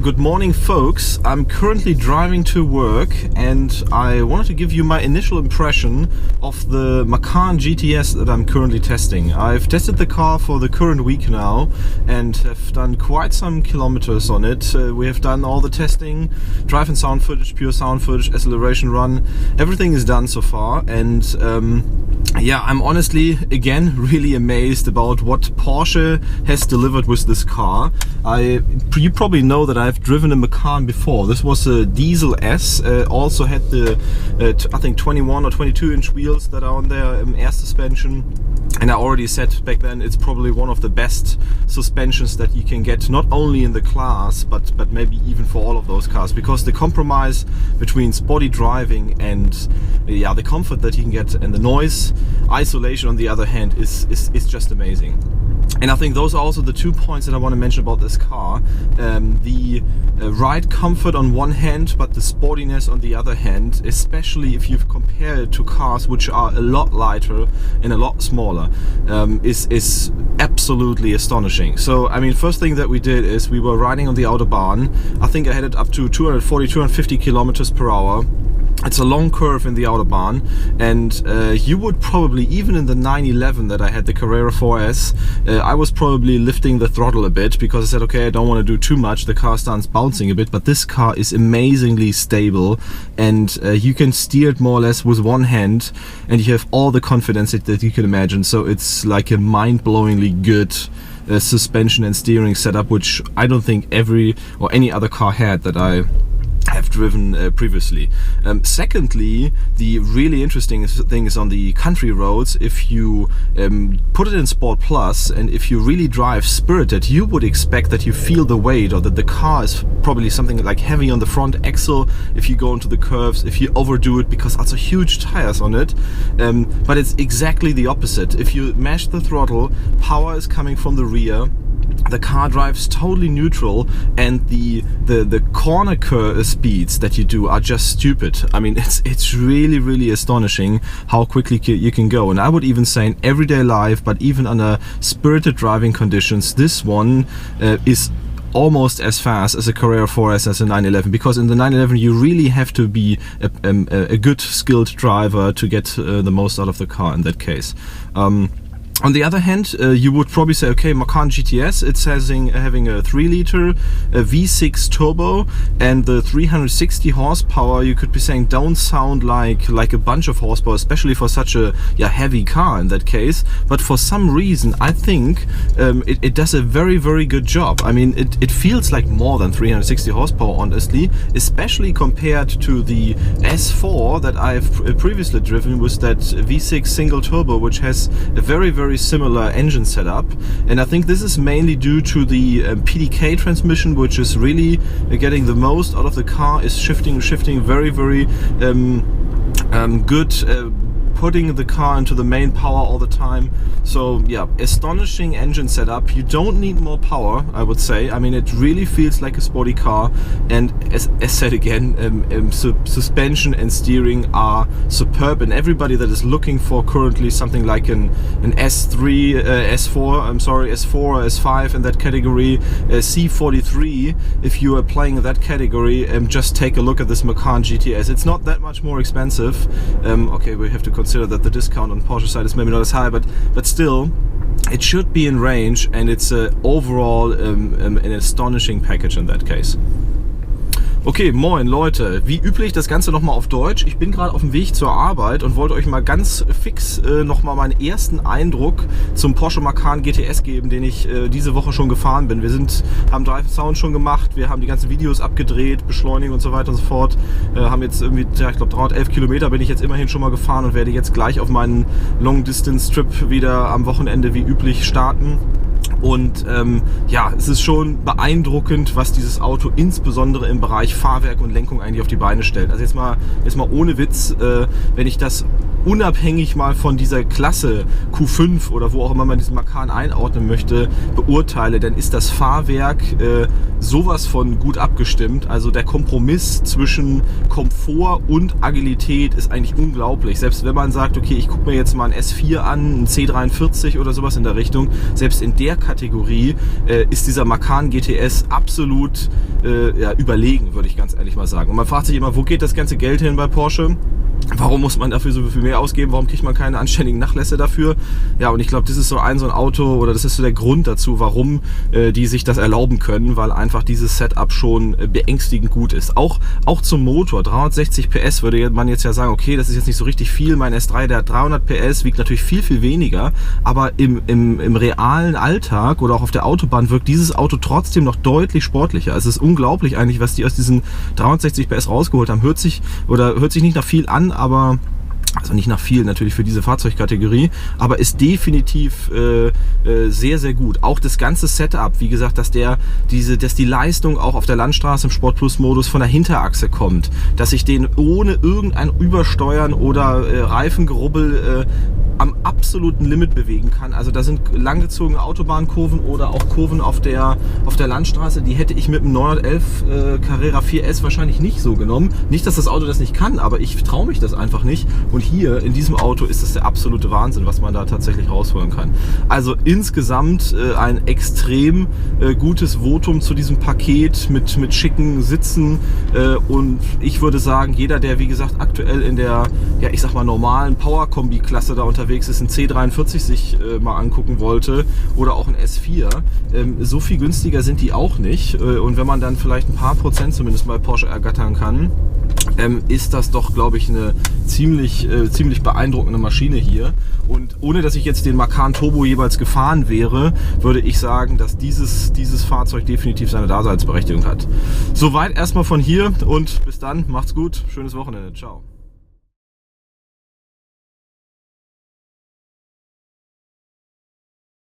good morning folks. I'm currently driving to work and I wanted to give you my initial impression of the Macan GTS that I'm currently testing. I've tested the car for the current week now and have done quite some kilometers on it. We have done all the testing, drive and sound footage, pure sound footage, acceleration run, everything is done so far, and yeah, I'm honestly again really amazed about what Porsche has delivered with this car. You probably know that I've driven a Macan before. This was a diesel S, also had the I think 21 or 22 inch wheels that are on there, air suspension, and I already said back then it's probably one of the best suspensions that you can get, not only in the class but maybe even for all of those cars, because the compromise between sporty driving and yeah, the comfort that you can get and the noise isolation on the other hand is just amazing. And I think those are also the 2 points that I want to mention about this car. The ride comfort on one hand, but the sportiness on the other hand, especially if you compare it to cars which are a lot lighter and a lot smaller, is absolutely astonishing. So, I mean, first thing that we did is we were riding on the Autobahn. I think I had it up to 240, 250 kilometers per hour. It's a long curve in the Autobahn, and you would probably, even in the 911 that I had, the Carrera 4S, I was probably lifting the throttle a bit because I said, okay, I don't want to do too much, the car starts bouncing a bit, but this car is amazingly stable, and you can steer it more or less with one hand, and you have all the confidence that you can imagine. So it's like a mind-blowingly good suspension and steering setup, which I don't think every or any other car had that I have driven previously. Secondly, the really interesting thing is on the country roads. If you put it in Sport Plus and if you really drive spirited, you would expect that you feel the weight, or that the car is probably something like heavy on the front axle if you go into the curves, if you overdo it, because also huge tires on it. But it's exactly the opposite. If you mash the throttle, power is coming from the rear. The car drives totally neutral, and the corner speeds that you do are just stupid. I mean, it's really astonishing how quickly you can go. And I would even say in everyday life, but even under spirited driving conditions, this one is almost as fast as a Carrera 4S as a 911, because in the 911 you really have to be a good skilled driver to get the most out of the car in that case. On the other hand, you would probably say, okay, Macan GTS, it's having a 3-liter V6 turbo, and the 360 horsepower, you could be saying, don't sound like a bunch of horsepower, especially for such a heavy car in that case. But for some reason, I think it does a very good job. I mean, it feels like more than 360 horsepower, honestly, especially compared to the S4 that I've previously driven with that V6 single turbo, which has a very similar engine setup. And I think this is mainly due to the Pdk transmission, which is really getting the most out of the car, is shifting very good, putting the car into the main power all the time. So yeah, astonishing engine setup. You don't need more power, I would say. I mean, it really feels like a sporty car, and as said again, suspension and steering are superb, and everybody that is looking for currently something like an S4 or S5 in that category, C43, if you are playing in that category, just take a look at this Macan GTS. It's not that much more expensive. Okay, we have to consider that the discount on Porsche side is maybe not as high, but still it should be in range, and it's overall an astonishing package in that case. Okay, moin Leute, wie üblich das Ganze nochmal auf Deutsch. Ich bin gerade auf dem Weg zur Arbeit und wollte euch mal ganz fix nochmal meinen ersten Eindruck zum Porsche Macan GTS geben, den ich diese Woche schon gefahren bin. Wir haben Drive Sound schon gemacht, wir haben die ganzen Videos abgedreht, Beschleunigung und so weiter und so fort. Haben jetzt irgendwie, ja, ich glaube 311 Kilometer bin ich jetzt immerhin schon mal gefahren und werde jetzt gleich auf meinen Long Distance Trip wieder am Wochenende wie üblich starten. Und ja, es ist schon beeindruckend, was dieses Auto insbesondere im Bereich Fahrwerk und Lenkung eigentlich auf die Beine stellt. Also jetzt mal ohne Witz, wenn ich das unabhängig mal von dieser Klasse Q5 oder wo auch immer man diesen Macan einordnen möchte, beurteile, dann ist das Fahrwerk sowas von gut abgestimmt. Also der Kompromiss zwischen Komfort und Agilität ist eigentlich unglaublich. Selbst wenn man sagt, okay, ich gucke mir jetzt mal ein S4 an, ein C43 oder sowas in der Richtung, selbst in der Fahrzeugkategorie ist dieser Macan GTS absolut ja, überlegen, würde ich ganz ehrlich mal sagen. Und man fragt sich immer, wo geht das ganze Geld hin bei Porsche? Warum muss man dafür so viel mehr ausgeben? Warum kriegt man keine anständigen Nachlässe dafür? Ja, und ich glaube, das ist so ein Auto, oder das ist so der Grund dazu, warum die sich das erlauben können, weil einfach dieses Setup schon beängstigend gut ist. Auch zum Motor, 360 PS würde man jetzt ja sagen, okay, das ist jetzt nicht so richtig viel. Mein S3, der hat 300 PS, wiegt natürlich viel, viel weniger, aber im realen Alltag oder auch auf der Autobahn wirkt dieses Auto trotzdem noch deutlich sportlicher. Es ist unglaublich eigentlich, was die aus diesen 360 PS rausgeholt haben. Hört sich nicht nach viel an, aber also nicht nach viel natürlich für diese Fahrzeugkategorie, aber ist definitiv sehr, sehr gut. Auch das ganze Setup, wie gesagt, dass die Leistung auch auf der Landstraße im Sport Plus Modus von der Hinterachse kommt, dass ich den ohne irgendein Übersteuern oder Reifengerubbel am absoluten Limit bewegen kann. Also da sind langgezogene Autobahnkurven oder auch Kurven auf der Landstraße, die hätte ich mit dem 911 Carrera 4S wahrscheinlich nicht so genommen. Nicht, dass das Auto das nicht kann, aber ich traue mich das einfach nicht. Und hier in diesem Auto ist es der absolute Wahnsinn, was man da tatsächlich rausholen kann. Also insgesamt ein extrem gutes Votum zu diesem Paket mit schicken Sitzen und ich würde sagen, jeder, der wie gesagt aktuell in der, ja ich sag mal normalen Power-Kombi-Klasse da unterwegs ist, ein C43 sich mal angucken wollte oder auch ein S4, so viel günstiger sind die auch nicht und wenn man dann vielleicht ein paar Prozent zumindest bei Porsche ergattern kann, ist das doch, glaube ich, eine ziemlich beeindruckende Maschine hier. Und ohne, dass ich jetzt den Macan Turbo jeweils gefahren wäre, würde ich sagen, dass dieses Fahrzeug definitiv seine Daseinsberechtigung hat. Soweit erstmal von hier und bis dann, macht's gut, schönes Wochenende, ciao.